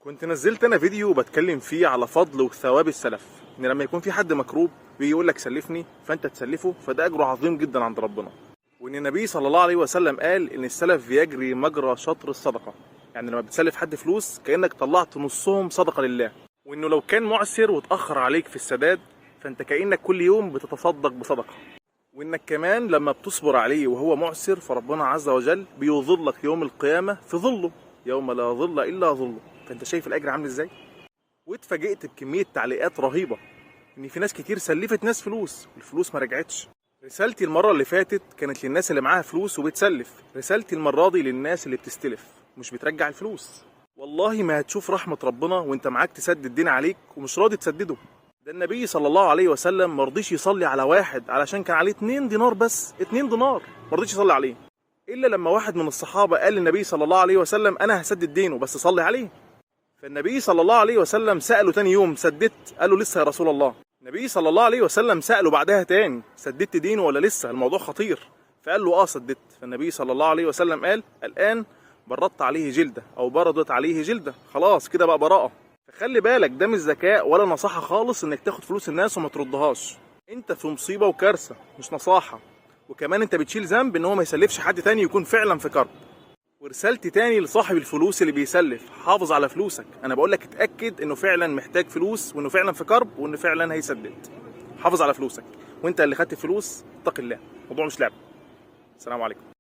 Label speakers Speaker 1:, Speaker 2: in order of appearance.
Speaker 1: كنت نزلت انا فيديو بتكلم فيه على فضل وثواب السلف، ان لما يكون في حد مكروب بيجي يقول لك سلفني فانت تسلفه، فده اجره عظيم جدا عند ربنا. وان النبي صلى الله عليه وسلم قال ان السلف بيجري مجرى شطر الصدقه، يعني لما بتسلف حد فلوس كانك طلعت نصهم صدقه لله. وانه لو كان معسر واتاخر عليك في السداد فانت كانك كل يوم بتتصدق بصدقه. وانك كمان لما بتصبر عليه وهو معسر فربنا عز وجل بيظلك يوم القيامه في ظله، يوم لا ظل الا ظله. فانت شايف الاجر عامل ازاي؟ واتفاجئت بكميه تعليقات رهيبه ان في ناس كتير سلفت ناس فلوس والفلوس ما رجعتش. رسالتي المره اللي فاتت كانت للناس اللي معاها فلوس وبتسلف، رسالتي المره دي للناس اللي بتستلف مش بترجع الفلوس. والله ما هتشوف رحمه ربنا وانت معاك تسدد دين عليك ومش راضي تسدده. ده النبي صلى الله عليه وسلم ما رضيش يصلي على واحد علشان كان عليه 2 دينار بس، 2 دينار ما رضيش يصلي عليه، الا لما واحد من الصحابه قال للنبي صلى الله عليه وسلم انا هسدد دينه بس صلي عليه. فالنبي صلى الله عليه وسلم سأله تاني يوم سددت؟ قال له لسه يا رسول الله. النبي صلى الله عليه وسلم سأله بعدها تاني سددت دينه ولا لسه؟ الموضوع خطير. فقال له سددت. فالنبي صلى الله عليه وسلم قال الآن بردت عليه جلدة أو بردت عليه جلدة، خلاص كده بقى براءة. فخلي بالك ده مش ذكاء ولا نصاحة خالص انك تاخد فلوس الناس وما تردهاش. انت في مصيبة وكارثة مش نصاحة، وكمان انت بتشيل ذنب ان هو ما يسلفش حد تاني يكون فعلا في كرب. ورسالتي تاني لصاحب الفلوس اللي بيسلف، حافظ على فلوسك. انا بقولك اتأكد انه فعلا محتاج فلوس وانه فعلا في كرب وانه فعلا هيسدد. حافظ على فلوسك، وانت اللي خدت فلوس اتق الله، الموضوع مش لعب. السلام عليكم.